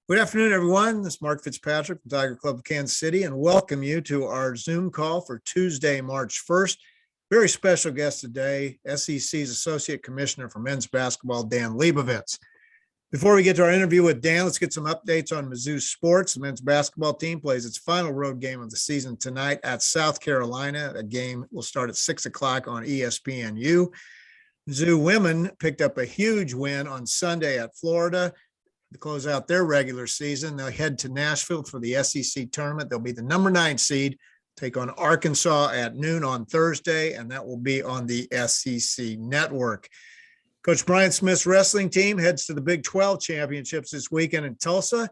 Good afternoon, everyone. This is Mark Fitzpatrick from Tiger Club of Kansas City, and welcome you to our Zoom call for Tuesday, March 1st. Very special guest today, SEC's Associate Commissioner for Men's Basketball, Dan Leibovitz. Before we get to our interview with Dan, let's get some updates on Mizzou sports. The men's basketball team plays its final road game of the season tonight at South Carolina. A game will start at 6 o'clock on ESPNU. Mizzou women picked up a huge win on Sunday at Florida to close out their regular season. They'll head to Nashville for the SEC tournament. They'll be the number 9 seed, take on Arkansas at noon on Thursday, and that will be on the SEC network. Coach Brian Smith's wrestling team heads to the Big 12 championships this weekend in Tulsa.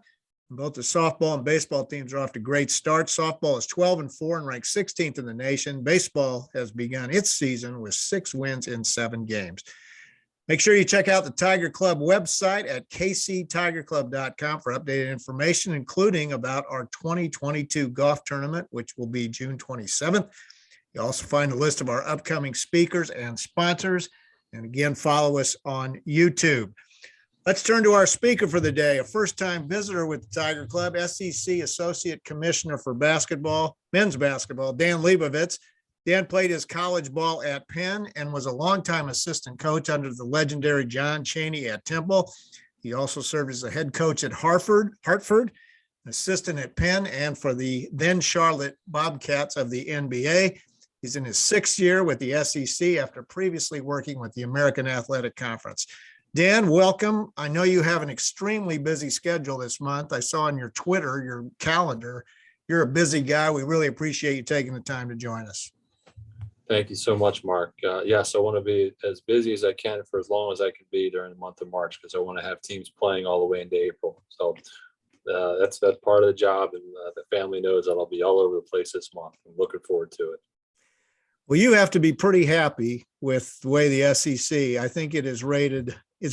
Both the softball and baseball teams are off to great starts. Softball is 12-4 and ranked 16th in the nation. Baseball has begun its season with 6 wins in 7 games. Make sure you check out the Tiger Club website at kctigerclub.com for updated information, including about our 2022 golf tournament, which will be June 27th. You'll also find a list of our upcoming speakers and sponsors. And again, follow us on YouTube. Let's turn to our speaker for the day, a first-time visitor with the Tiger Club, SEC Associate Commissioner for Basketball, men's basketball, Dan Leibovitz. Dan played his college ball at Penn and was a longtime assistant coach under the legendary John Chaney at Temple. He also served as a head coach at Hartford, assistant at Penn, and for the then Charlotte Bobcats of the NBA. He's in his 6th year with the SEC after previously working with the American Athletic Conference. Dan, welcome. I know you have an extremely busy schedule this month. I saw on your Twitter, your calendar, you're a busy guy. We really appreciate you taking the time to join us. Thank you so much, Mark. Yes, I want to be as busy as I can for as long as I can be during the month of March, because I want to have teams playing all the way into April. So that's part of the job, and the family knows that I'll be all over the place this month. I'm looking forward to it. Well, you have to be pretty happy with the way the SEC, I think it's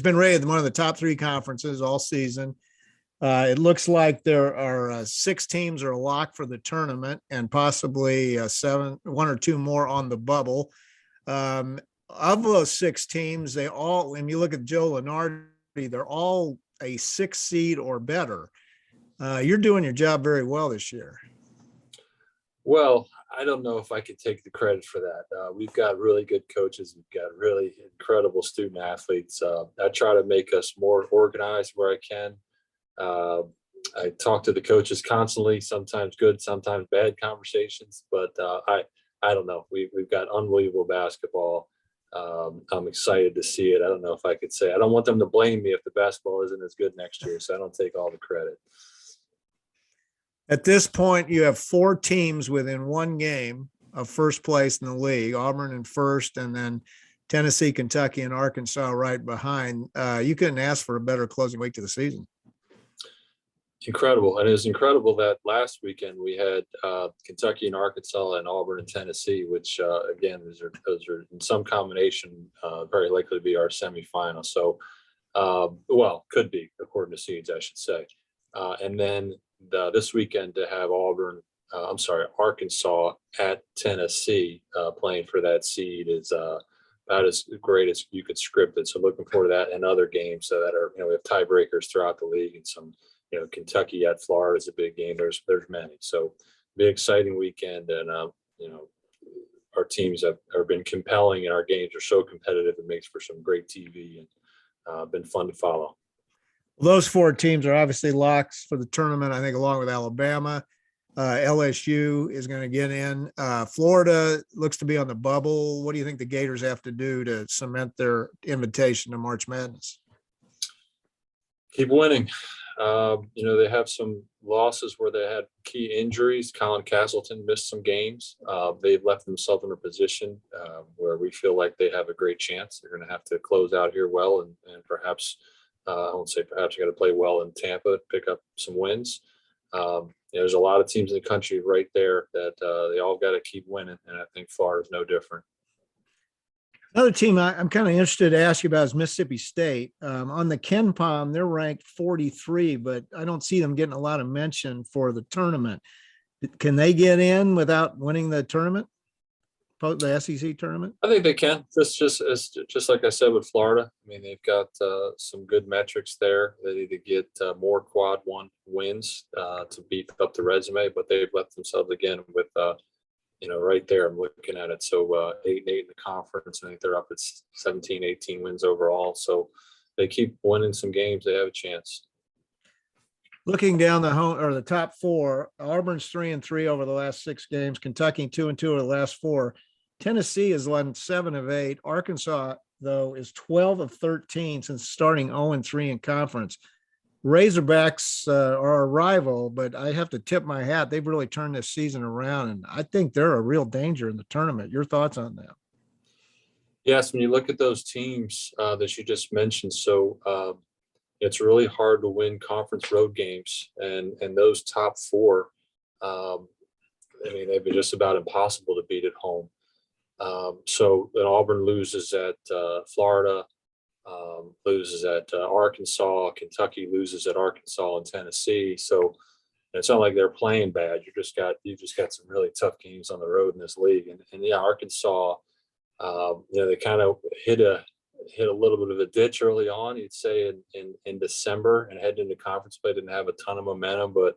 been rated one of the top 3 conferences all season. It looks like there are 6 teams are a lock for the tournament, and possibly 1 or 2 more on the bubble. Of those 6 teams, they all, when you look at Joe Lunardi, they're all a 6 seed or better. You're doing your job very well this year. Well, I don't know if I could take the credit for that. We've got really good coaches. We've got really incredible student athletes. I try to make us more organized where I can. I talk to the coaches constantly, sometimes good, sometimes bad conversations, but I don't know. We've got unbelievable basketball. I'm excited to see it. I don't know if I could say, I don't want them to blame me if the basketball isn't as good next year, so I don't take all the credit. At this point, you have 4 teams within 1 game of first place in the league, Auburn in first, and then Tennessee, Kentucky, and Arkansas right behind. You couldn't ask for a better closing week to the season. Incredible. And it was incredible that last weekend we had Kentucky and Arkansas and Auburn and Tennessee, which again, those are in some combination very likely to be our semifinal. So, could be according to seeds, I should say. And then this weekend to have Arkansas at Tennessee playing for that seed is about as great as you could script it. So looking forward to that and other games that are, we have tiebreakers throughout the league, and some, Kentucky at Florida is a big game. There's many. So be an exciting weekend. And, our teams have been compelling, and our games are so competitive. It makes for some great TV, and been fun to follow. Those 4 teams are obviously locks for the tournament, I think, along with Alabama. LSU is going to get in. Florida looks to be on the bubble. What do you think the Gators have to do to cement their invitation to March Madness? Keep winning. They have some losses where they had key injuries. Colin Castleton missed some games. They've left themselves in a position where we feel like they have a great chance. They're going to have to close out here well, and perhaps, I won't say perhaps, you got to play well in Tampa, pick up some wins. There's a lot of teams in the country right there that they all got to keep winning, and I think Florida's no different. Another team I'm kind of interested to ask you about is Mississippi State. On the Ken Palm, they're ranked 43, but I don't see them getting a lot of mention for the tournament. Can they get in without winning the tournament? the SEC tournament? I think they can. Just like I said with Florida. I mean, they've got some good metrics there. They need to get more quad one wins to beef up the resume, but they've left themselves again with right there. I'm looking at it. So 8-8 in the conference. I think they're up at 17, 18 wins overall. So they keep winning some games. They have a chance. Looking down the top four, Auburn's 3-3 over the last 6 games. Kentucky 2-2 over the last 4. Tennessee has won 7 of 8. Arkansas, though, is 12 of 13 since starting 0-3 in conference. Razorbacks are a rival, but I have to tip my hat. They've really turned this season around, and I think they're a real danger in the tournament. Your thoughts on that? Yes, when you look at those teams that you just mentioned, so it's really hard to win conference road games, and those top 4, I mean, they've been just about impossible to beat at home. So then Auburn loses at Florida, loses at Arkansas, Kentucky loses at Arkansas and Tennessee. So it's not like they're playing bad. You've just got some really tough games on the road in this league, and yeah, Arkansas, they kind of hit a little bit of a ditch early on, you'd say in December, and heading into conference play didn't have a ton of momentum, but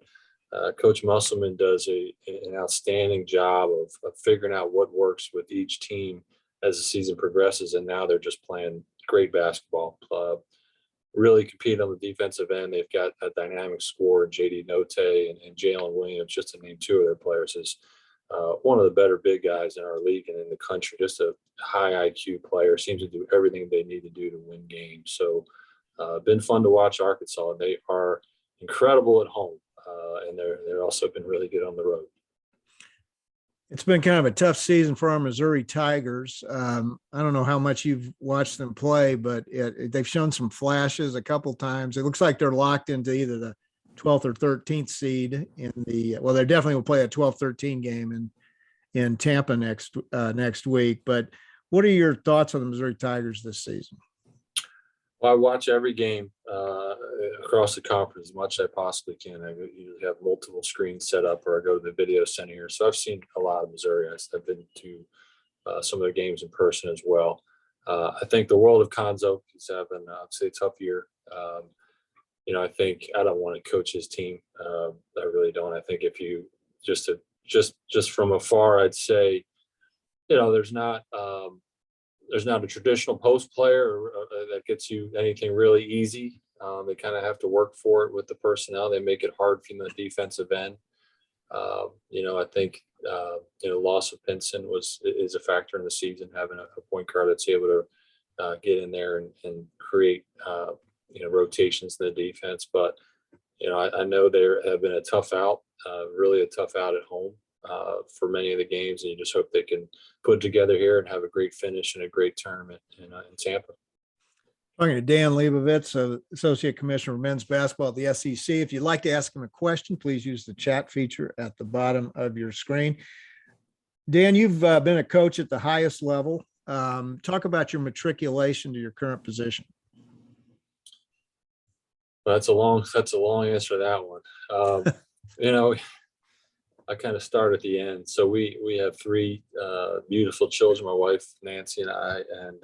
Coach Musselman does an outstanding job of figuring out what works with each team as the season progresses, and now they're just playing great basketball. Really compete on the defensive end. They've got a dynamic scorer, JD Note and Jalen Williams, just to name 2 of their players, is one of the better big guys in our league and in the country. Just a high IQ player, seems to do everything they need to do to win games. So been fun to watch Arkansas. They are incredible at home, and they're also been really good on the road. It's been kind of a tough season for our Missouri Tigers. I don't know how much you've watched them play, but they've shown some flashes a couple times. It looks like they're locked into either the 12th or 13th seed they definitely will play a 12-13 game in Tampa next week. But what are your thoughts on the Missouri Tigers this season? Well, I watch every game across the conference as much as I possibly can. I usually have multiple screens set up, or I go to the video center here. So I've seen a lot of Missouri. I've been to some of their games in person as well. I think the world of Konzo is having, I'd say, a tough year. I think I don't want to coach his team. I really don't. I think if you just from afar, I'd say, there's not a traditional post player that gets you anything really easy. They kind of have to work for it with the personnel. They make it hard from the defensive end. I think loss of Pinson is a factor in the season, having a point guard that's able to get in there and create rotations in the defense. But I know there have been a tough out, really a tough out at home for many of the games, and you just hope they can put it together here and have a great finish and a great tournament in Tampa. Talking to Dan Leibovitz, Associate Commissioner of Men's Basketball at the SEC. If you'd like to ask him a question, please use the chat feature at the bottom of your screen. Dan, you've been a coach at the highest level. Talk about your matriculation to your current position. Well, that's a long answer to that one. I kind of start at the end. So we have 3 beautiful children, my wife Nancy and I, and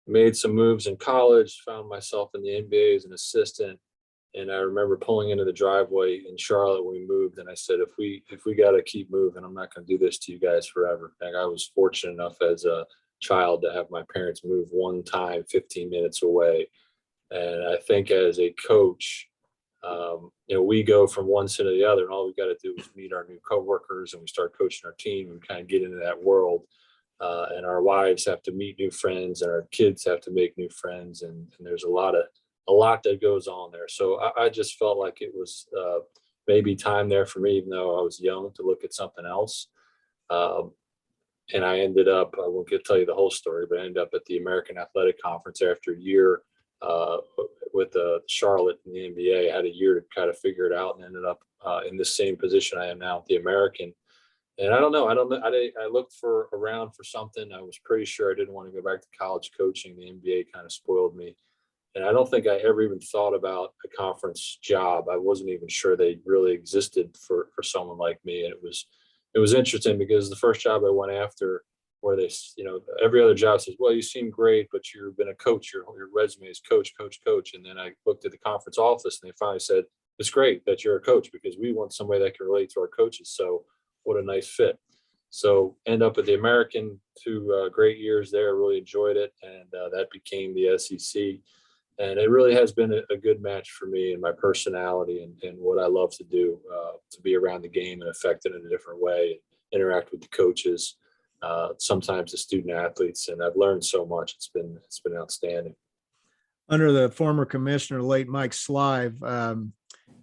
made some moves in college, found myself in the NBA as an assistant. And I remember pulling into the driveway in Charlotte when we moved, and I said, if we got to keep moving, I'm not going to do this to you guys forever. Like, I was fortunate enough as a child to have my parents move one time 15 minutes away. And I think as a coach, we go from one city to the other, and all we got to do is meet our new coworkers, and we start coaching our team and kind of get into that world. And our wives have to meet new friends, and our kids have to make new friends, and there's a lot that goes on there. So I just felt like it was maybe time there for me, even though I was young, to look at something else. And I ended up, I won't tell you the whole story, but I ended up at the American Athletic Conference after a year with Charlotte in the NBA. I had a year to kind of figure it out, and ended up in the same position I am now at the American. And I don't know. I looked around for something. I was pretty sure I didn't want to go back to college coaching. The NBA kind of spoiled me. And I don't think I ever even thought about a conference job. I wasn't even sure they really existed for someone like me. And it was it was interesting because the first job I went after, where they, every other job says, well, you seem great, but you've been a coach. Your resume is coach, coach, coach. And then I looked at the conference office and they finally said, it's great that you're a coach because we want somebody that can relate to our coaches. So what a nice fit. So end up at the American, 2 great years there, really enjoyed it. And that became the SEC. And it really has been a good match for me and my personality and what I love to do, to be around the game and affect it in a different way, interact with the coaches, sometimes the student athletes. And I've learned so much. It's been outstanding. Under the former commissioner, late Mike Slive,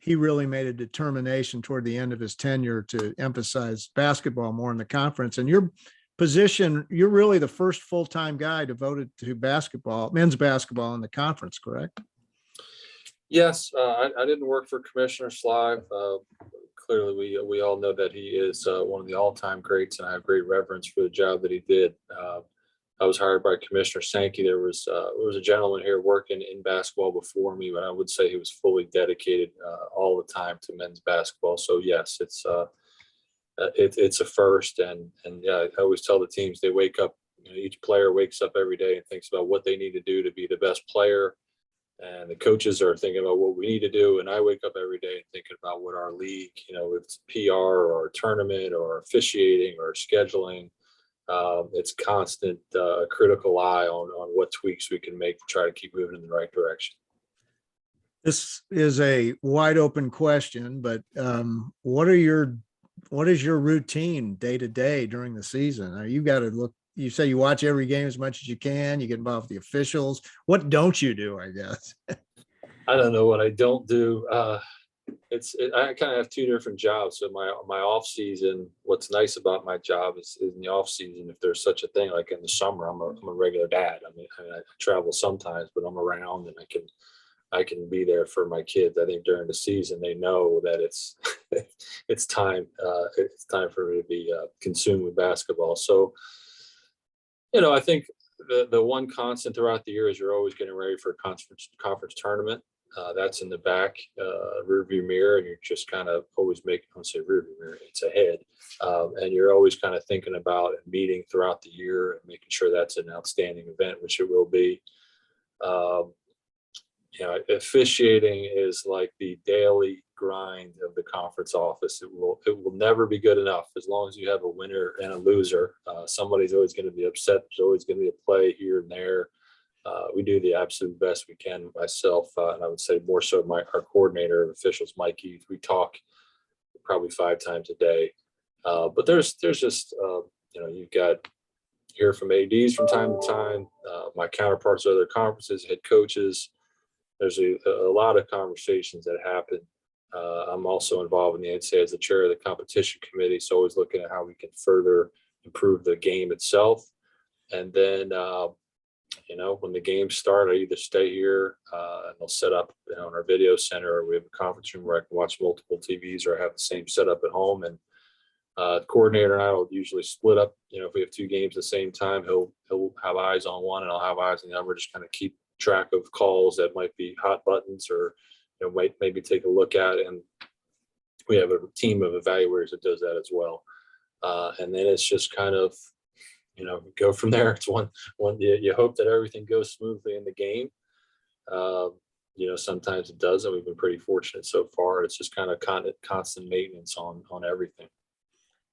he really made a determination toward the end of his tenure to emphasize basketball more in the conference. And your position, you're really the first full-time guy devoted to basketball, men's basketball in the conference, correct? Yes, I didn't work for Commissioner Slive. Clearly, we all know that he is one of the all-time greats, and I have great reverence for the job that he did. I was hired by Commissioner Sankey. There was a gentleman here working in basketball before me, but I would say he was fully dedicated all the time to men's basketball. So yes, it's a first, and yeah, I always tell the teams they wake up. Each player wakes up every day and thinks about what they need to do to be the best player, and the coaches are thinking about what we need to do. And I wake up every day and thinking about what our league, if it's PR or a tournament or officiating or scheduling. It's constant critical eye on what tweaks we can make to try to keep moving in the right direction. This is a wide open question, but what is your routine day to day during the season? You got to look, you say you watch every game as much as you can, you get involved with the officials. What don't you do, I guess? I don't know what I don't do. I kind of have 2 different jobs. So my off season, what's nice about my job is in the off season, if there's such a thing, like in the summer, I'm a regular dad. I mean, I travel sometimes, but I'm around and I can be there for my kids. I think during the season, they know that it's it's time for me to be consumed with basketball. So, I think the one constant throughout the year is you're always getting ready for a conference tournament. That's in the back rearview mirror, and you're just kind of always making, I don't say rearview mirror, it's ahead. And you're always kind of thinking about and meeting throughout the year and making sure that's an outstanding event, which it will be. Officiating is like the daily grind of the conference office. It will never be good enough as long as you have a winner and a loser. Somebody's always going to be upset. There's always going to be a play here and there. We do the absolute best we can. Myself, and I would say more so our coordinator of officials, Mike Heath. We talk probably 5 times a day. But there's just you've got hear from ADs from time to time. My counterparts at other conferences, head coaches. There's a lot of conversations that happen. I'm also involved in the NCAA as the chair of the competition committee, so always looking at how we can further improve the game itself. And then when the games start, I either stay here and they'll set up in our video center, or we have a conference room where I can watch multiple TVs, or I have the same setup at home. And the coordinator and I will usually split up. If we have 2 games at the same time, he'll have eyes on one and I'll have eyes on the other. Just kind of keep track of calls that might be hot buttons, or might maybe take a look at. And we have a team of evaluators that does that as well. And then it's just kind of go from there. It's one you hope that everything goes smoothly in the game. Sometimes it doesn't. We've been pretty fortunate so far. It's just kind of constant maintenance on everything.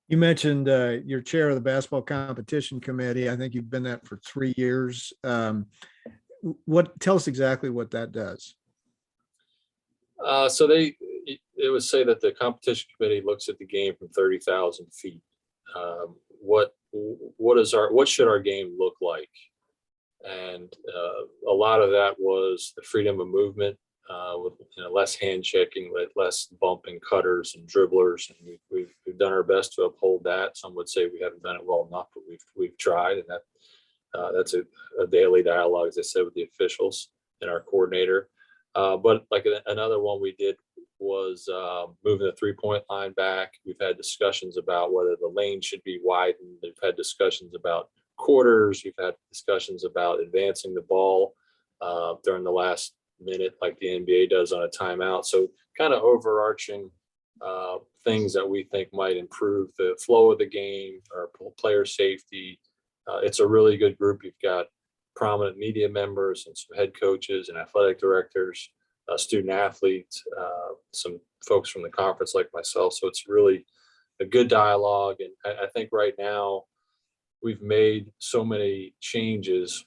You mentioned you're chair of the basketball competition committee. I think you've been that for 3 years. Tell us exactly what that does. So they would say that the competition committee looks at the game from 30,000 feet. What should our game look like? And a lot of that was the freedom of movement, with less hand checking, less bumping cutters and dribblers, and we've done our best to uphold that. Some would say we haven't done it well enough, but we've tried, and that's a daily dialogue, as I said, with the officials and our coordinator. But like another one we did was moving the 3-point line back. We've had discussions about whether the lane should be widened. We've had discussions about quarters. We've had discussions about advancing the ball during the last minute, like the NBA does on a timeout. So kind of overarching things that we think might improve the flow of the game or player safety. It's a really good group. You've got prominent media members and some head coaches and athletic directors, student athletes, some folks from the conference like myself. So it's really a good dialogue. And I think right now we've made so many changes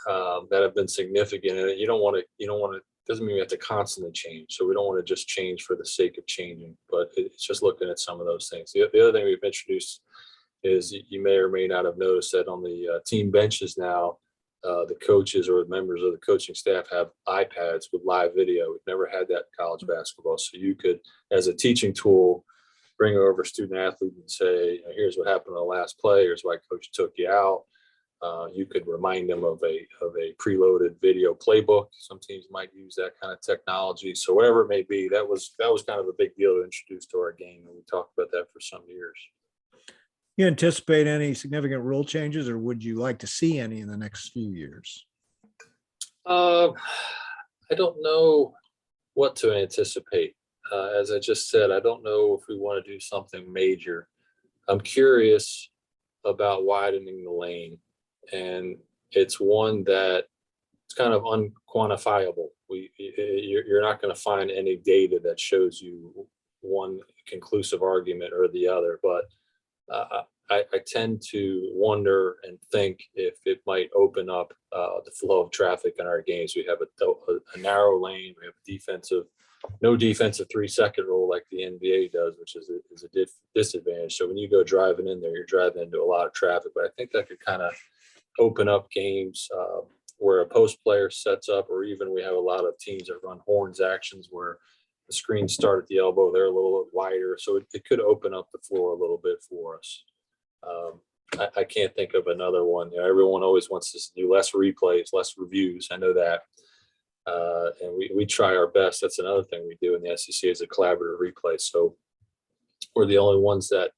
that have been significant. And you don't want to, doesn't mean we have to constantly change. So we don't want to just change for the sake of changing, but it's just looking at some of those things. The other thing we've introduced is you may or may not have noticed that on the team benches now, the coaches or members of the coaching staff have iPads with live video. We've never had that in college basketball. So you could, as a teaching tool, bring over a student athlete and say, here's what happened on the last play. Here's why coach took you out. You could remind them of a preloaded video playbook. Some teams might use that kind of technology. So whatever it may be, that was kind of a big deal to introduce to our game. And we talked about that for some years. You anticipate any significant rule changes, or would you like to see any in the next few years? I don't know what to anticipate. As I just said, I don't know if we want to do something major. I'm curious about widening the lane, and it's one that it's kind of unquantifiable. You're not going to find any data that shows you one conclusive argument or the other, but I tend to wonder and think if it might open up the flow of traffic in our games. We have a narrow lane. We have no defensive 3-second rule like the NBA does, which is a disadvantage. So when you go driving in there, you're driving into a lot of traffic. But I think that could kind of open up games where a post player sets up, or even we have a lot of teams that run horns actions where the screens start at the elbow. They're a little bit wider. So it could open up the floor a little bit for us. I can't think of another one. Everyone always wants us to do less replays, less reviews. I know that. And we try our best. That's another thing we do in the SEC is a collaborative replay. So we're the only ones that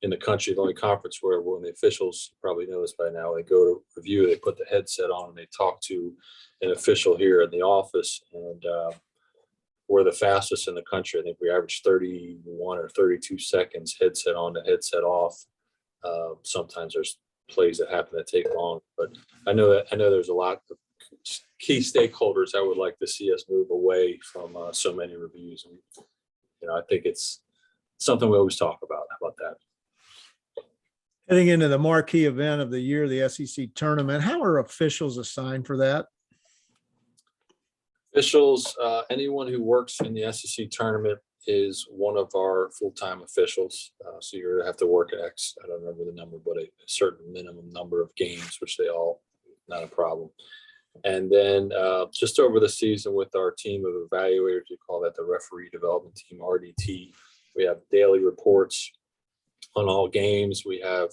in the country, the only conference where when the officials probably know this by now, they go to review, they put the headset on and they talk to an official here in the office. And we're the fastest in the country. I think we average 31 or 32 seconds headset on to headset off. Sometimes there's plays that happen that take long, but I know there's a lot of key stakeholders that would like to see us move away from so many reviews. And, I think it's something we always talk about. How about that? Heading into the marquee event of the year, the SEC tournament, how are officials assigned for that? Officials, anyone who works in the SEC tournament is one of our full-time officials. So you're gonna have to work at I don't remember the number, but a certain minimum number of games, which they all, not a problem. And then just over the season with our team of evaluators, we call that the referee development team, RDT. We have daily reports on all games. We have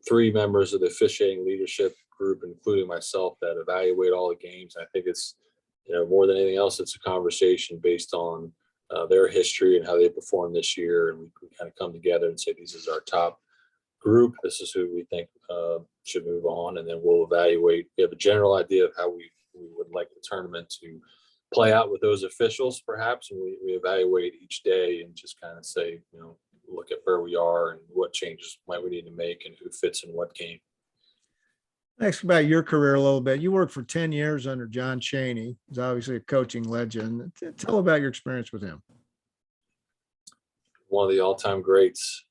3 members of the officiating leadership group, including myself, that evaluate all the games. I think it's, more than anything else, it's a conversation based on their history and how they performed this year. And we kind of come together and say, this is our top group. This is who we think should move on. And then we'll evaluate. We have a general idea of how we would like the tournament to play out with those officials, perhaps. And we evaluate each day and just kind of say, look at where we are and what changes might we need to make and who fits in what game. Ask about your career a little bit. You worked for 10 years under John Chaney. He's obviously a coaching legend. Tell about your experience with him. One of the all-time greats.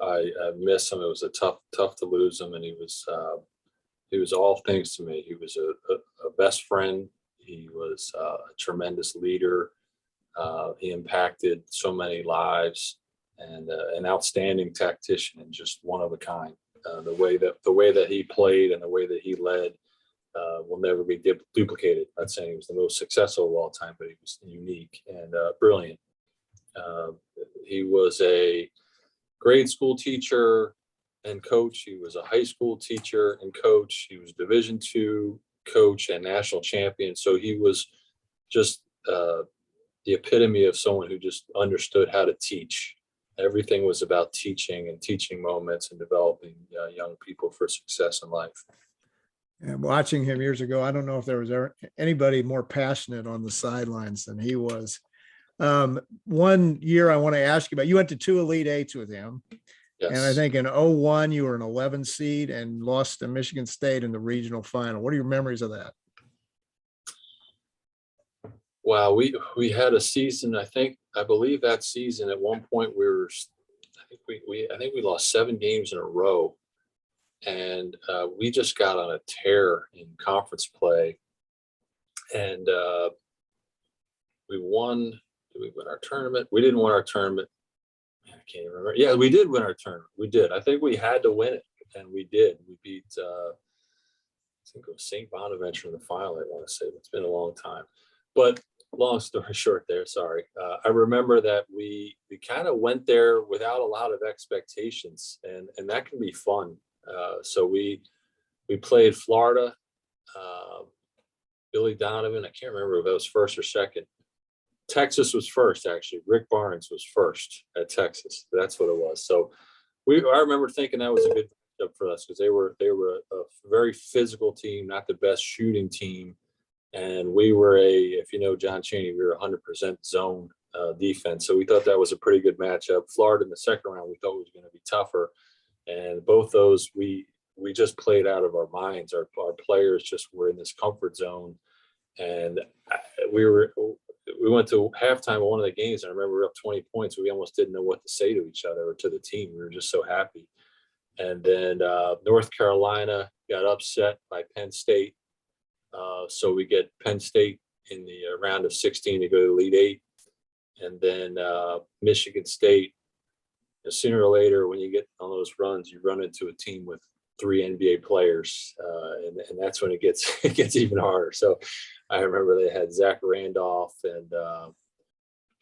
I miss him. It was tough to lose him, and he was all things to me. He was a best friend. He was a tremendous leader. He impacted so many lives, and an outstanding tactician and just one of a kind. The way that he played and the way that he led will never be duplicated. I'm not saying he was the most successful of all time, but he was unique and brilliant. He was a grade school teacher and coach. He was a high school teacher and coach. He was Division II coach and national champion. So he was just the epitome of someone who just understood how to teach. Everything was about teaching and teaching moments and developing young people for success in life. And watching him years ago, I don't know if there was ever anybody more passionate on the sidelines than he was. One year I want to ask you about, you went to two Elite Eights with him. And I Yes. think in '01 you were an 11 seed and lost to Michigan State in the regional final. What are your memories of that? Wow, we had a season. I believe that season at one point I think we lost 7 games in a row, and we just got on a tear in conference play, and we won. Did we win our tournament? We didn't win our tournament. Man, I can't even remember. Yeah, we did win our tournament. We did. I think we had to win it, and we did. We beat I think it was St. Bonaventure in the final. I want to say it's been a long time, but long story short, there. Sorry. I remember that we kind of went there without a lot of expectations, and that can be fun. So we played Florida. Billy Donovan. I can't remember if it was first or second. Texas was first, actually. Rick Barnes was first at Texas. That's what it was. So I remember thinking that was a good matchup for us because they were a very physical team, not the best shooting team, and we were if you know John Chaney, we were 100% zone defense. So we thought that was a pretty good matchup. Florida in the second round, we thought was going to be tougher, and both those we just played out of our minds. Our players just were in this comfort zone, and we went to halftime of one of the games, and I remember we were up 20 points. We almost didn't know what to say to each other or to the team. We were just so happy. And then North Carolina got upset by Penn State. So we get Penn State in the round of 16 to go to the Elite Eight. And then Michigan State, sooner or later, when you get on those runs, you run into a team with 3 NBA players, and that's when it gets even harder. So I remember they had Zach Randolph and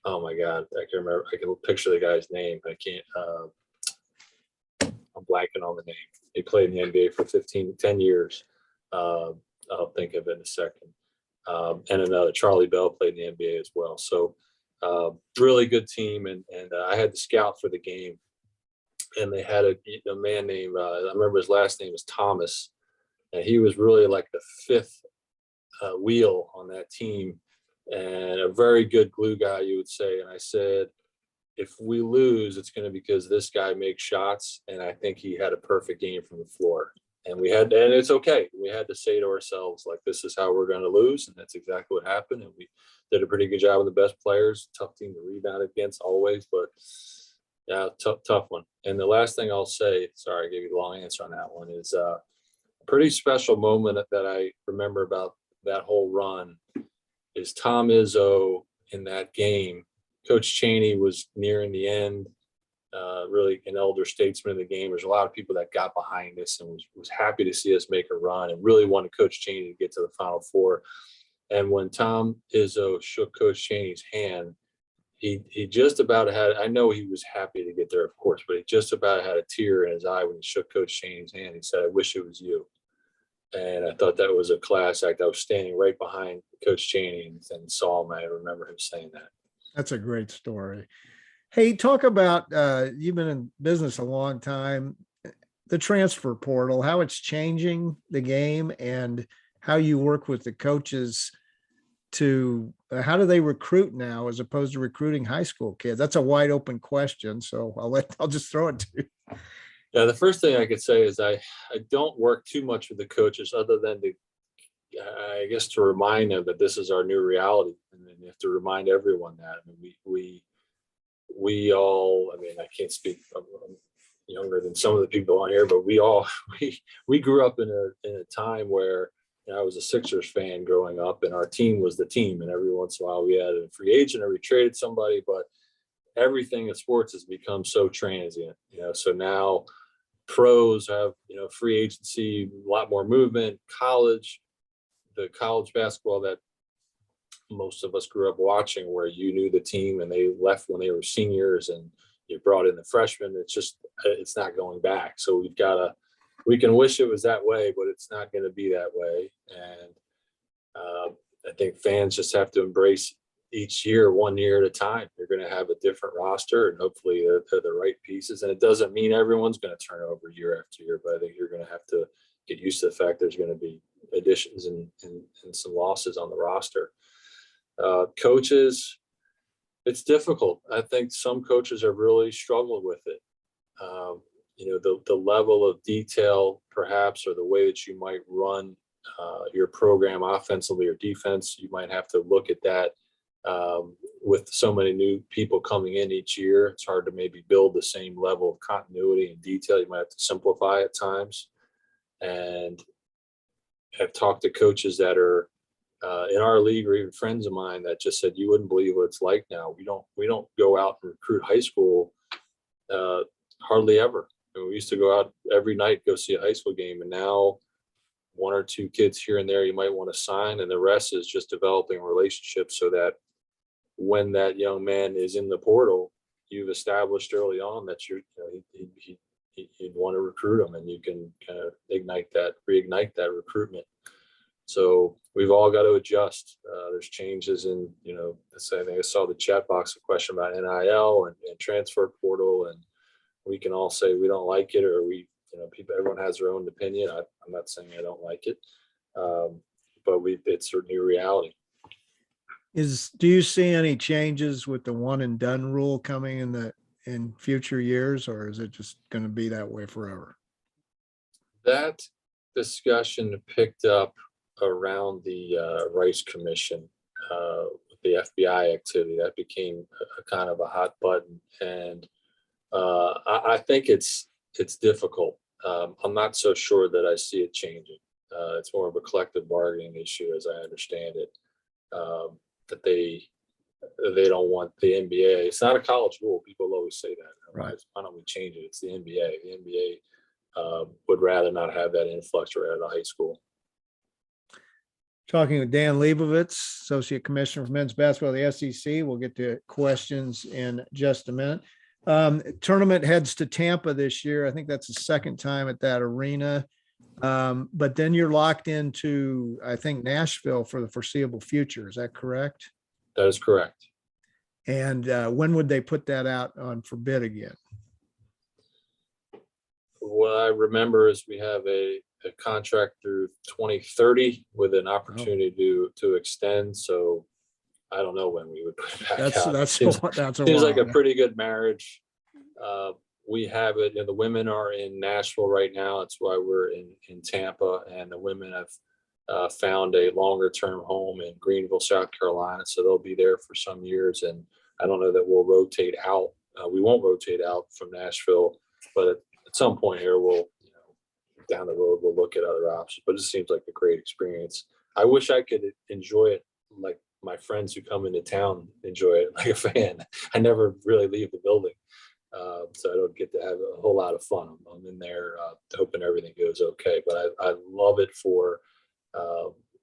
oh my God, I can remember. I can picture the guy's name. I can't. I'm blanking on the name. He played in the NBA for 10 years. I'll think of it in a second. And another Charlie Bell played in the NBA as well. So really good team, and I had to scout for the game. And they had a man named, I remember his last name was Thomas, and he was really like the 5th wheel on that team, and a very good glue guy, you would say. And I said, if we lose, it's going to be because this guy makes shots, and I think he had a perfect game from the floor. And it's okay. We had to say to ourselves, like, this is how we're going to lose, and that's exactly what happened. And we did a pretty good job with the best players. Tough team to rebound against always, but yeah, tough one. And the last thing I'll say, sorry, I gave you the long answer on that one, is a pretty special moment that I remember about that whole run is Tom Izzo in that game. Coach Chaney was nearing the end, really an elder statesman in the game. There's a lot of people that got behind us and was happy to see us make a run and really wanted Coach Chaney to get to the Final Four. And when Tom Izzo shook Coach Chaney's hand, he just about had, I know he was happy to get there, of course, but he just about had a tear in his eye when he shook Coach Chaney's hand. He said, "I wish it was you." And I thought that was a class act. I was standing right behind Coach Chaney and saw him. I remember him saying that. That's a great story. Hey, talk about, you've been in business a long time, the transfer portal, how it's changing the game and how you work with the coaches to, how do they recruit now as opposed to recruiting high school kids? That's a wide open question. So I'll just throw it to you. Yeah, the first thing I could say is I don't work too much with the coaches other than I guess to remind them that this is our new reality, and then you have to remind everyone that. I mean, we all. I mean, I can't speak. I'm younger than some of the people on here, but we grew up in a time where I was a Sixers fan growing up, and our team was the team. And every once in a while, we had a free agent or we traded somebody, but everything in sports has become so transient. So now pros have free agency, a lot more movement. The college basketball that most of us grew up watching, where you knew the team and they left when they were seniors and you brought in the freshmen, it's not going back. So we can wish it was that way, but it's not going to be that way. And I think fans just have to embrace each year, 1 year at a time. You're going to have a different roster, and hopefully they're the right pieces. And it doesn't mean everyone's going to turn over year after year, but I think you're going to have to get used to the fact there's going to be additions and some losses on the roster. Coaches, It's difficult. I think some coaches have really struggled with it. The level of detail, perhaps, or the way that you might run your program offensively or defense, you might have to look at that. With so many new people coming in each year, it's hard to maybe build the same level of continuity and detail. You might have to simplify at times. And I've talked to coaches that are in our league, or even friends of mine, that just said, you wouldn't believe what it's like now. We don't go out and recruit high school hardly ever. We used to go out every night, go see a high school game, and now one or two kids here and there you might want to sign, and the rest is just developing relationships so that when that young man is in the portal, you've established early on that you'd want to recruit him, and you can kind of reignite that recruitment. So we've all got to adjust. There's changes in, I think I saw the chat box, a question about NIL and transfer portal, and we can all say we don't like it, or everyone has their own opinion. I'm not saying I don't like it, but it's certainly a reality. Do you see any changes with the one and done rule coming in future years, or is it just going to be that way forever? That discussion picked up around the Rice Commission, with the FBI activity. That became a kind of a hot button, and I think it's difficult. I'm not so sure that I see it changing. It's more of a collective bargaining issue, as I understand it. That they don't want the NBA. It's not a college rule. People always say that. Right. Why don't we change it? It's the NBA. The NBA would rather not have that influx right out of high school. Talking with Dan Leibovitz, Associate Commissioner for Men's Basketball of the SEC. We'll get to questions in just a minute. Tournament heads to Tampa this year. I think that's the second time at that arena. But then you're locked into, I think, Nashville for the foreseeable future. Is that correct? That is correct. And when would they put that out for bid again? What I remember is we have a contract through 2030 with an opportunity to extend. So I don't know when we would put it back out. Seems like a pretty good marriage. We have it, and the women are in Nashville right now. That's why we're in Tampa, and the women have found a longer term home in Greenville, South Carolina. So they'll be there for some years, and I don't know that we'll rotate out. We won't rotate out from Nashville, but at some point here, we'll, down the road, we'll look at other options. But it seems like a great experience. I wish I could enjoy it like my friends who come into town enjoy it like a fan. I never really leave the building. So I don't get to have a whole lot of fun. I'm in there hoping everything goes okay. But I love it for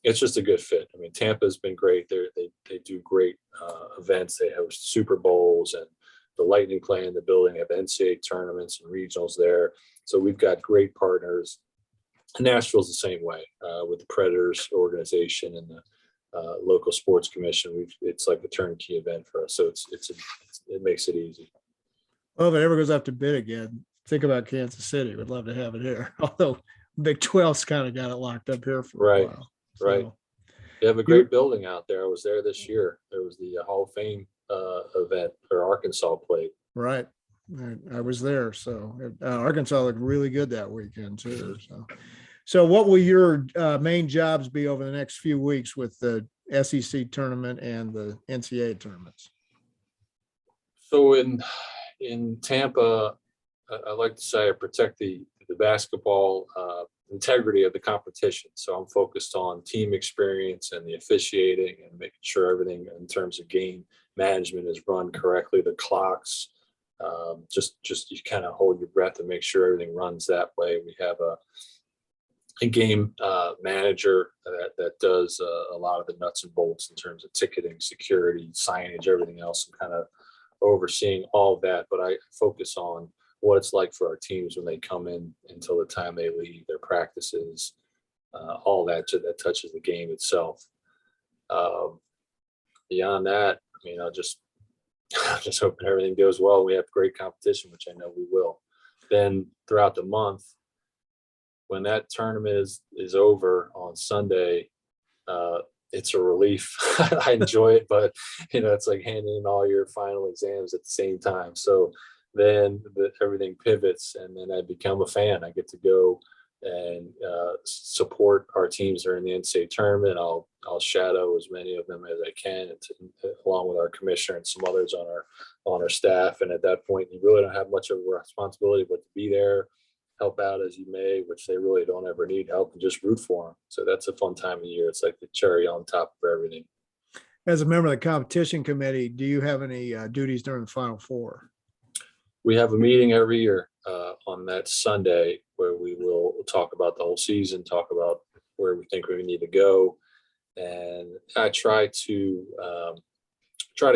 it's just a good fit. I mean, Tampa's been great. They do great events. They host Super Bowls, and the Lightning play in the building. They have NCAA tournaments and regionals there. So we've got great partners. Nashville's the same way with the Predators organization and the local sports commission. It's like a turnkey event for us. So it makes it easy. Well, if it ever goes up to bid again, think about Kansas City. We'd love to have it here. Although Big 12's kind of got it locked up here for a while. So, right. They have a great building out there. I was there this year. There was the Hall of Fame event for Arkansas played. Right. I was there. So Arkansas looked really good that weekend too. So what will your main jobs be over the next few weeks with the SEC tournament and the NCAA tournaments? So in Tampa, I like to say I protect the basketball integrity of the competition. So I'm focused on team experience and the officiating and making sure everything in terms of game management is run correctly. The clocks, just you kind of hold your breath and make sure everything runs that way. We have a game manager that does a lot of the nuts and bolts in terms of ticketing, security, signage, everything else. I'm kind of overseeing all of that, but I focus on what it's like for our teams when they come in until the time they leave, their practices, all that touches the game itself. Beyond that, I mean, I'm just hoping everything goes well. We have great competition, which I know we will. Then throughout the month, when that tournament is over on Sunday, it's a relief. I enjoy it, but it's like handing in all your final exams at the same time. So then everything pivots, and then I become a fan. I get to go and support our teams during the NCAA tournament. I'll shadow as many of them as I can, along with our commissioner and some others on our staff. And at that point, you really don't have much of a responsibility but to be there, help out as you may, which they really don't ever need help, and just root for them. So that's a fun time of year. It's like the cherry on top of everything. As a member of the competition committee, do you have any duties during the Final Four? We have a meeting every year on that Sunday where we will talk about the whole season, talk about where we think we need to go. And I try to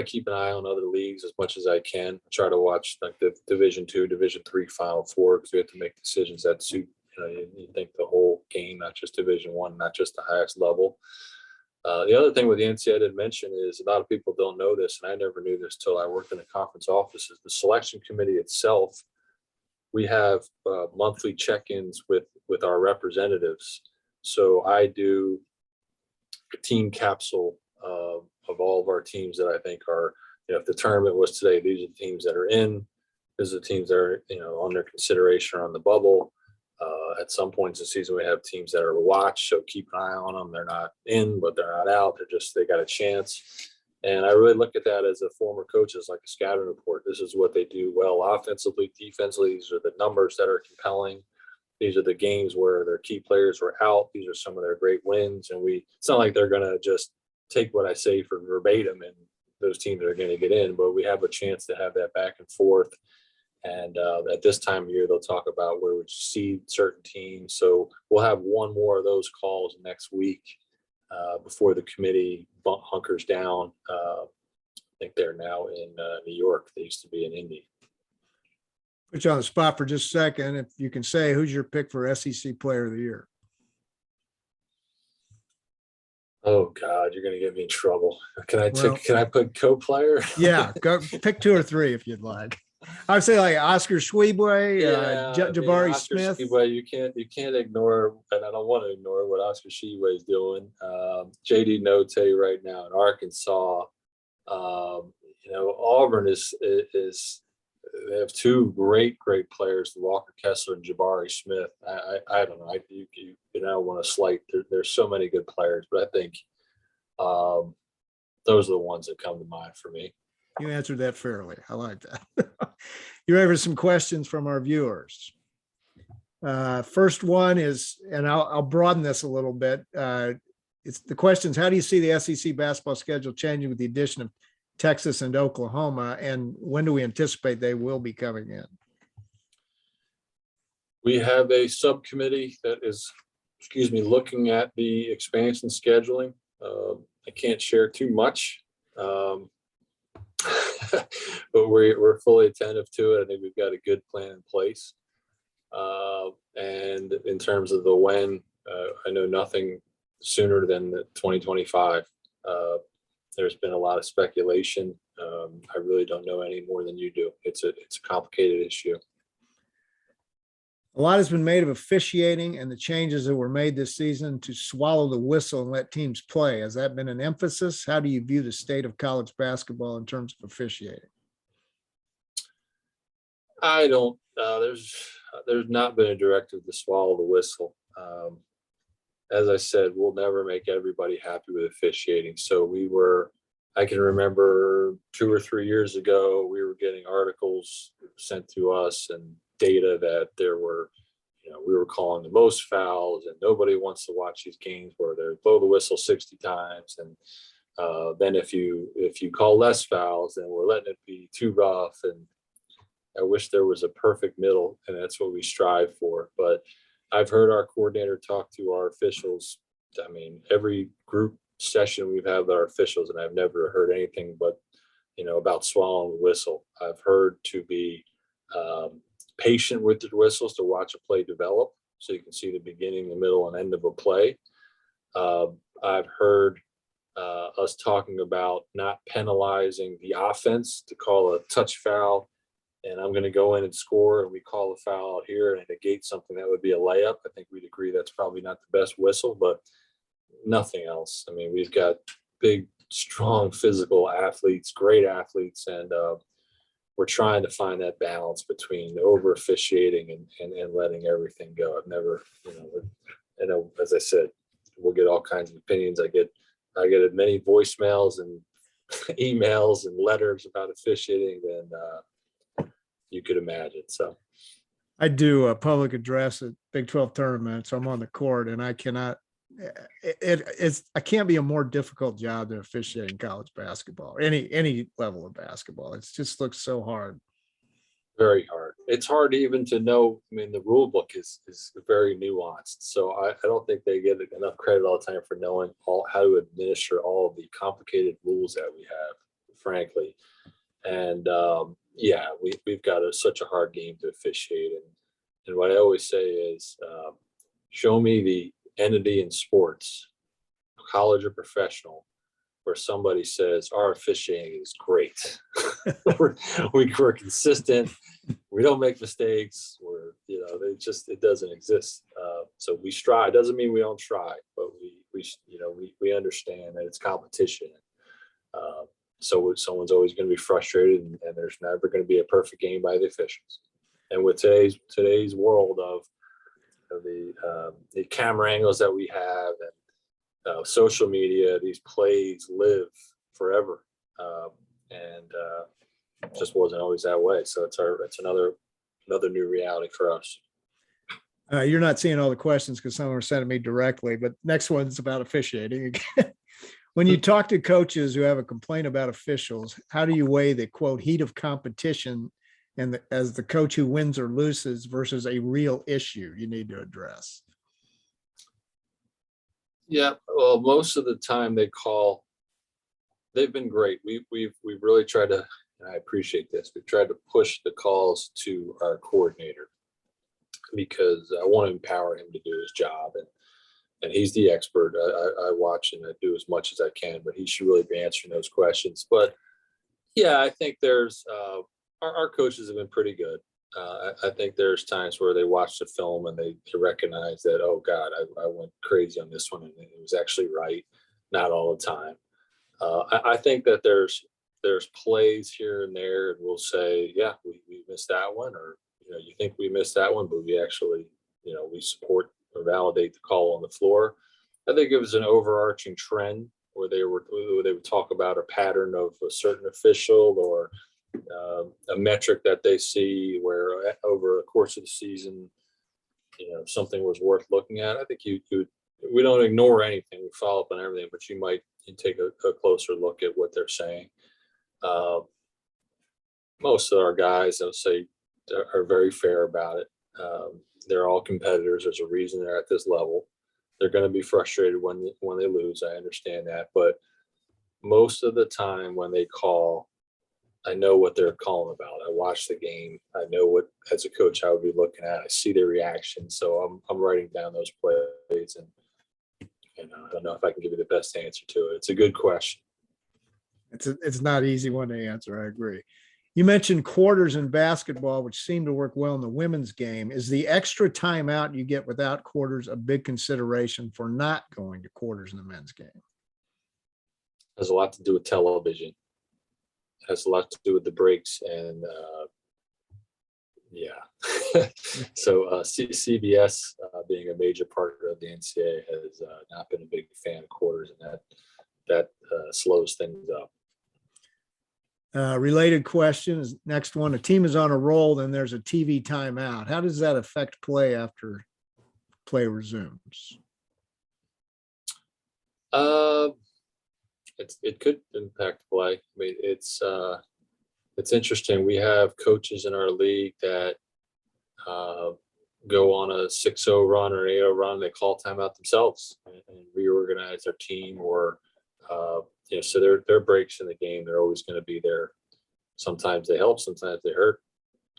keep an eye on other leagues as much as I can. I try to watch like the Division II, Division III, Final Four, because we have to make decisions that suit, you think the whole game, not just Division I, not just the highest level. The other thing with the NCAA I didn't mention is a lot of people don't know this, and I never knew this till I worked in the conference offices. The selection committee itself, we have monthly check-ins with our representatives. So I do a team capsule of all of our teams that I think are, if the tournament was today, these are the teams that are in, these are the teams that are, under consideration or on the bubble. At some points in the season, we have teams that are to watch, so keep an eye on them. They're not in, but they're not out. They got a chance. And I really look at that as a former coach as like a scouting report. This is what they do well offensively, defensively. These are the numbers that are compelling. These are the games where their key players were out. These are some of their great wins. And it's not like they're going to just take what I say for verbatim and those teams are going to get in, but we have a chance to have that back and forth. And at this time of year, they'll talk about where we seed certain teams. So we'll have one more of those calls next week before the committee hunkers down. I think they're now in New York. They used to be in Indy. Put you on the spot for just a second. If you can say, who's your pick for SEC Player of the Year? Oh God, you're going to get me in trouble. Can I put co-player? Yeah, go pick two or three if you'd like. I would say like Oscar Shwebwe, Jabari Smith. Shwebwe, you can't ignore, and I don't want to ignore what Oscar Shwebwe is doing. JD Note right now in Arkansas. Auburn is they have two great players, Walker Kessler and Jabari Smith. I don't know. You don't want to slight. There's so many good players, but I think those are the ones that come to mind for me. You answered that fairly. I like that. You ready for some questions from our viewers? First one is, and I'll broaden this a little bit. It's the questions: how do you see the SEC basketball schedule changing with the addition of Texas and Oklahoma, and when do we anticipate they will be coming in? We have a subcommittee that is, looking at the expansion scheduling. I can't share too much, but we're fully attentive to it. I think we've got a good plan in place. And in terms of the when, I know nothing sooner than 2025. There's been a lot of speculation. I really don't know any more than you do. It's a complicated issue. A lot has been made of officiating and the changes that were made this season to swallow the whistle and let teams play. Has that been an emphasis? How do you view the state of college basketball in terms of officiating? I don't. There's not been a directive to swallow the whistle. As I said, we'll never make everybody happy with officiating. So I can remember 2 or 3 years ago, we were getting articles sent to us and data that there were, we were calling the most fouls, and nobody wants to watch these games where they blow the whistle 60 times. And then if you call less fouls, then we're letting it be too rough. And I wish there was a perfect middle, and that's what we strive for. But I've heard our coordinator talk to our officials. I mean, every group session we've had with our officials, and I've never heard anything but, about swallowing the whistle. I've heard to be patient with the whistles, to watch a play develop so you can see the beginning, the middle, and end of a play. I've heard us talking about not penalizing the offense to call a touch foul, and I'm going to go in and score, and we call a foul out here and negate something that would be a layup. I think we'd agree that's probably not the best whistle, but nothing else. I mean, we've got big, strong, physical athletes, great athletes, and we're trying to find that balance between over officiating and letting everything go. I've never, as I said, we'll get all kinds of opinions. I get as many voicemails and emails and letters about officiating than you could imagine. So I do a public address at Big 12 tournaments. So I'm on the court, and I cannot. I can't be a more difficult job than officiating college basketball, any level of basketball. It just looks so hard. very hard. It's hard even to know. I mean, the rule book is very nuanced. So I don't think they get enough credit all the time for knowing how to administer all of the complicated rules that we have, frankly. And we've got such a hard game to officiate. And what I always say is, show me the entity in sports, college or professional, where somebody says our officiating is great. we're consistent. We don't make mistakes. It doesn't exist. So we strive. It doesn't mean we don't try, but we understand that it's competition. So someone's always going to be frustrated, and there's never going to be a perfect game by the officials. And with today's world of the camera angles that we have and social media, these plays live forever, and just wasn't always that way. So it's another new reality for us. You're not seeing all the questions because some are sending me directly, but next one's about officiating. When you talk to coaches who have a complaint about officials, how do you weigh the quote heat of competition and as the coach who wins or loses versus a real issue you need to address? Yeah, well, most of the time they've been great. We've really tried to, and I appreciate this, we've tried to push the calls to our coordinator because I want to empower him to do his job. And he's the expert. I watch and I do as much as I can, but he should really be answering those questions. But yeah, I think there's our coaches have been pretty good. I think there's times where they watch the film and they recognize that, oh God, I went crazy on this one, and it was actually right. Not all the time. I think that there's plays here and there, and we'll say, yeah, we missed that one, or you think we missed that one, but we actually, we support or validate the call on the floor. I think it was an overarching trend where they would talk about a pattern of a certain official or a metric that they see where over the course of the season, something was worth looking at. I think we don't ignore anything. We follow up on everything, but you take a closer look at what they're saying. Most of our guys, I would say, are very fair about it. They're all competitors. There's a reason they're at this level. They're going to be frustrated when they lose. I understand that, but most of the time when they call, I know what they're calling about. I watch the game. I know what, as a coach, I would be looking at. I see their reaction, so I'm writing down those plays, and I don't know if I can give you the best answer to it. It's a good question. It's not an easy one to answer. I agree. You mentioned quarters in basketball, which seem to work well in the women's game. Is the extra timeout you get without quarters a big consideration for not going to quarters in the men's game? Has a lot to do with television. Has a lot to do with the breaks, and so CBS being a major partner of the NCAA has not been a big fan of quarters, and that slows things up. Related question is next one. A team is on a roll, then there's a TV timeout. How does that affect play after play resumes? It could impact play. I mean, it's interesting. We have coaches in our league that go on a 6-0 run or 8-0 run. They call timeout themselves and reorganize their team, or so their breaks in the game, they're always going to be there. Sometimes they help, sometimes they hurt.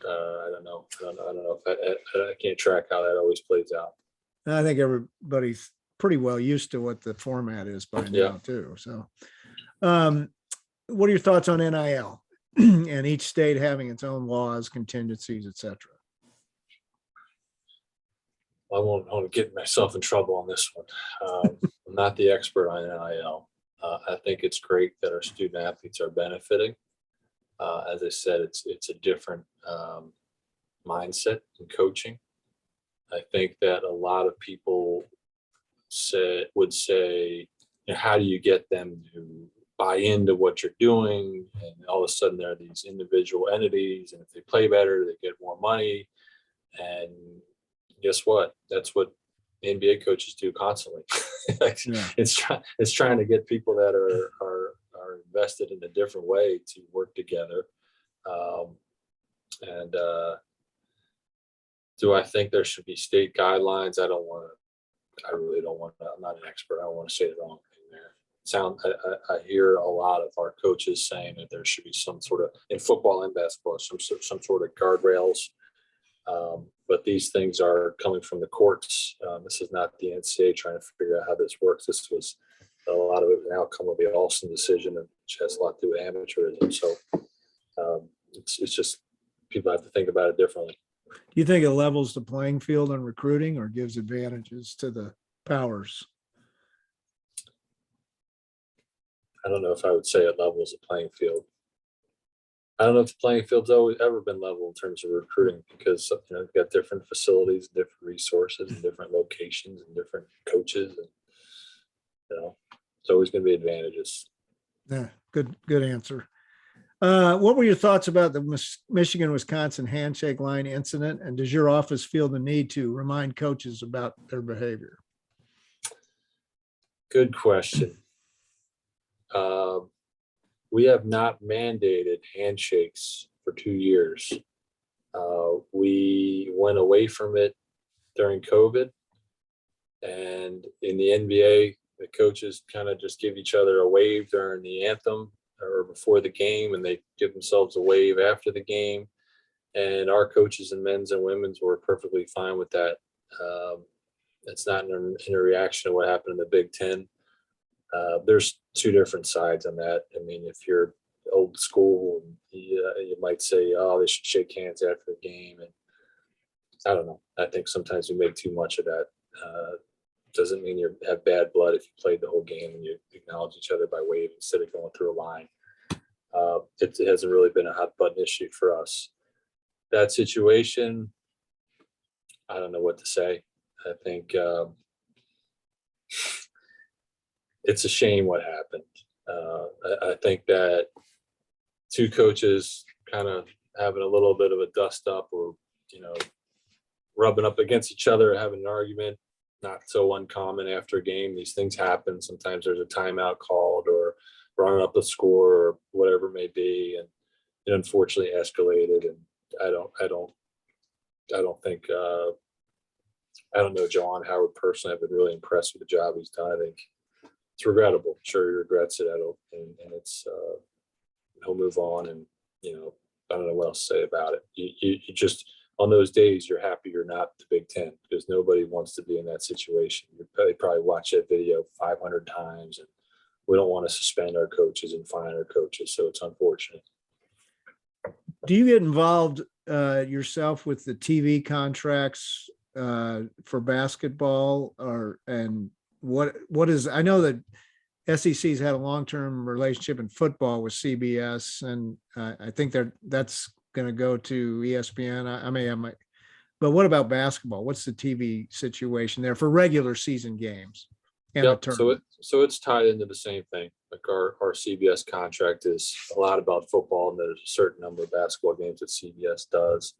I don't know. I can't track how that always plays out. I think everybody's pretty well used to what the format is by now too. So, what are your thoughts on NIL and each state having its own laws, contingencies, et cetera? want to get myself in trouble on this one. I'm not the expert on NIL. I think it's great that our student athletes are benefiting. As I said, it's a different mindset in coaching. I think that a lot of people would say, how do you get them to buy into what you're doing? And all of a sudden there are these individual entities, and if they play better, they get more money. And guess what? That's what the NBA coaches do constantly. Yeah. It's trying to get people that are invested in a different way to work together. Do I think there should be state guidelines? I really don't want to. I'm not an expert. I don't want to say the wrong thing there. I hear a lot of our coaches saying that there should be some sort of, in football and basketball, some sort of guardrails. But these things are coming from the courts. This is not the NCAA trying to figure out how this works. This was a lot of it was an outcome of the Alston decision, which has a lot to do with amateurism. So it's just people have to think about it differently. Do you think it levels the playing field on recruiting or gives advantages to the powers? I don't know if I would say it levels the playing field. I don't know if the playing field's ever been level in terms of recruiting, because you've got different facilities, different resources, and different locations, and different coaches, and it's always going to be advantages. Yeah, good answer. What were your thoughts about the Michigan-Wisconsin handshake line incident, and does your office feel the need to remind coaches about their behavior? Good question. We have not mandated handshakes for 2 years. We went away from it during COVID, and in the NBA, the coaches kind of just give each other a wave during the anthem or before the game, and they give themselves a wave after the game. And our coaches in men's and women's were perfectly fine with that. It's not in a reaction to what happened in the Big Ten. There's two different sides on that. I mean, if you're old school, you might say, oh, they should shake hands after the game. And I don't know. I think sometimes we make too much of that. Doesn't mean you have bad blood if you played the whole game and you acknowledge each other by wave instead of going through a line. It hasn't really been a hot button issue for us. That situation, I don't know what to say. I think it's a shame what happened. I think that two coaches kind of having a little bit of a dust up, or rubbing up against each other, having an argument, not so uncommon after a game. These things happen. Sometimes there's a timeout called, or running up the score, or whatever it may be, and it unfortunately escalated. And I don't know John Howard personally. I've been really impressed with the job he's done. I think it's regrettable. I'm sure he regrets it. And it's he'll move on. And I don't know what else to say about it. You just, on those days, you're happy you're not the Big Ten, because nobody wants to be in that situation. They probably watch that video 500 times, and we don't want to suspend our coaches and fine our coaches. So it's unfortunate. Do you get involved yourself with the TV contracts for basketball, and what is, I know that SEC's had a long-term relationship in football with CBS, and I think that's going to go to ESPN. I may have but what about basketball? What's the TV situation there for regular season games? Yep. So it's tied into the same thing. Like our CBS contract is a lot about football, and there's a certain number of basketball games that CBS does.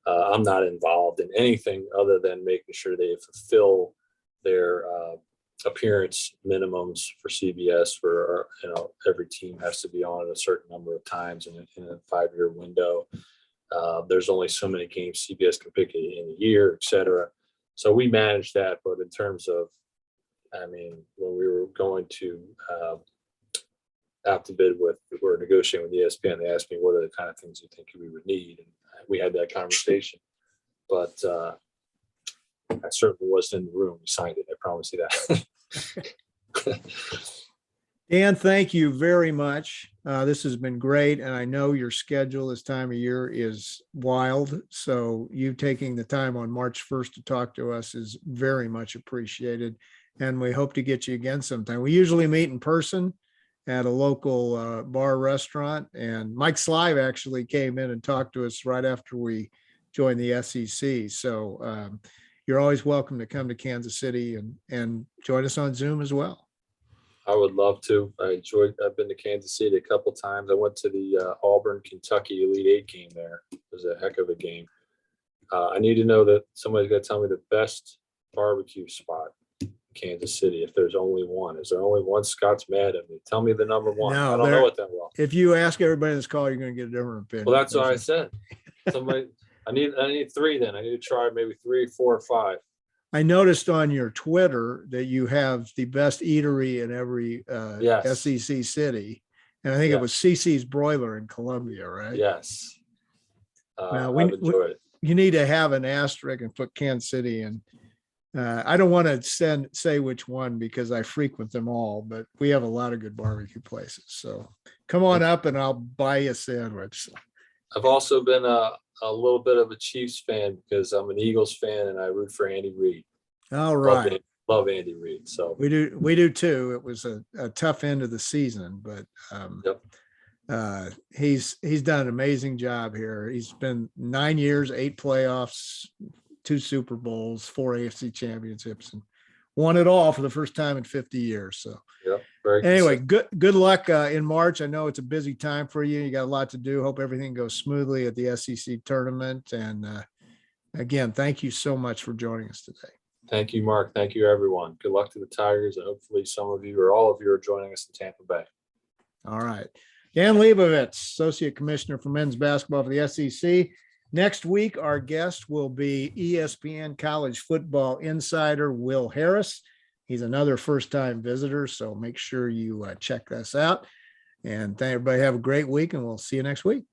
I'm not involved in anything other than making sure they fulfill their appearance minimums for CBS. For every team has to be on a certain number of times in a 5-year window. There's only so many games CBS can pick in a year, et cetera. So we manage that. But in terms of, when we were going to have to bid with, we're negotiating with ESPN, they asked me what are the kind of things you think we would need, and we had that conversation. But I certainly wasn't in the room. We signed it. I promise you that. Dan, thank you very much. This has been great, and I know your schedule this time of year is wild. So you taking the time on March 1st to talk to us is very much appreciated, and we hope to get you again sometime. We usually meet in person at a local bar restaurant, and Mike Slive actually came in and talked to us right after we joined the SEC. So you're always welcome to come to Kansas City and join us on Zoom as well. I would love to. I've been to Kansas City a couple times. I went to the Auburn, Kentucky Elite Eight game there. It was a heck of a game. I need to know that somebody's got to tell me the best barbecue spot in Kansas City. If there's only one, is there only one? Scott's mad at me. Tell me the number one. No, I don't know it that well. If you ask everybody in this call, you're going to get a different opinion. Well, that's what I said. Somebody, I need three. Then I need to try maybe 3, 4, or 5. I noticed on your Twitter that you have the best eatery in every Yes. SEC city. And I think it was CC's Broiler in Columbia, right? Yes. Now, I've enjoyed it. You need to have an asterisk and put Kansas City in. I don't want to say which one because I frequent them all, but we have a lot of good barbecue places. So come on up and I'll buy you a sandwich. I've also been a little bit of a Chiefs fan because I'm an Eagles fan and I root for Andy Reid. All right. Love Andy Reid. So we do too. It was a tough end of the season, but he's done an amazing job here. He's been 9 years, 8 playoffs, 2 Super Bowls, 4 AFC championships, and won it all for the first time in 50 years. So anyway, good luck in March. I know it's a busy time for you. You got a lot to do. Hope everything goes smoothly at the SEC tournament. And again, thank you so much for joining us today. Thank you, Mark. Thank you, everyone. Good luck to the Tigers. And hopefully some of you or all of you are joining us in Tampa Bay. All right. Dan Leibovitz, Associate Commissioner for Men's Basketball for the SEC. Next week, our guest will be ESPN College Football Insider Will Harris. He's another first-time visitor, so make sure you check this out. And thank everybody. Have a great week, and we'll see you next week.